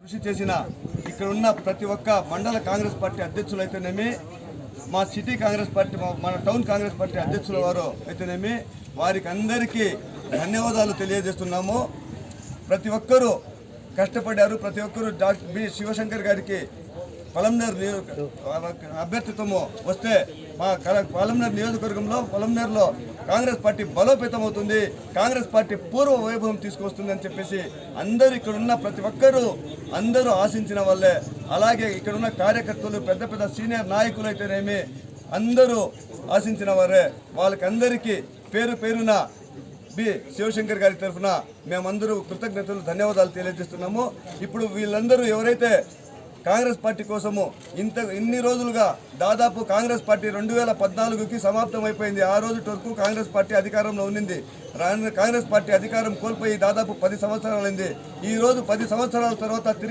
కృషి చేసిన ఇక్కడ ఉన్న ప్రతి ఒక్క మండల కాంగ్రెస్ పార్టీ అధ్యక్షులైతేనేమి, మా సిటీ కాంగ్రెస్ పార్టీ, మన టౌన్ కాంగ్రెస్ పార్టీ అధ్యక్షుల వారు అయితేనేమి, వారికి అందరికీ ధన్యవాదాలు తెలియజేస్తున్నాము. ప్రతి ఒక్కరూ కష్టపడ్డారు. ప్రతి ఒక్కరూ డాక్టర్ బి శివశంకర్ గారికి పలమనేరు అభ్యర్థిత్వము వస్తే మా పలమనేరు నియోజకవర్గంలో పలమనేరులో కాంగ్రెస్ పార్టీ బలోపేతం అవుతుంది, కాంగ్రెస్ పార్టీ పూర్వ వైభవం తీసుకొస్తుంది అని చెప్పేసి అందరూ ఇక్కడ ఉన్న ప్రతి ఒక్కరూ అందరూ ఆశించిన వాళ్ళే. అలాగే ఇక్కడ ఉన్న కార్యకర్తలు, పెద్ద పెద్ద సీనియర్ నాయకులు అయితేనేమి అందరూ ఆశించిన వారే. వాళ్ళకందరికీ పేరు పేరున బి శివశంకర్ గారి తరఫున మేమందరూ కృతజ్ఞతలు, ధన్యవాదాలు తెలియజేస్తున్నాము. ఇప్పుడు వీళ్ళందరూ ఎవరైతే కాంగ్రెస్ పార్టీ కోసము ఇన్ని రోజులుగా, దాదాపు కాంగ్రెస్ పార్టీ 2014కి సమాప్తం అయిపోయింది. ఆ రోజు వరకు కాంగ్రెస్ పార్టీ అధికారంలో ఉన్నింది. కాంగ్రెస్ పార్టీ అధికారం కోల్పోయి దాదాపు 10 సంవత్సరాలైంది. ఈ రోజు 10 సంవత్సరాల తర్వాత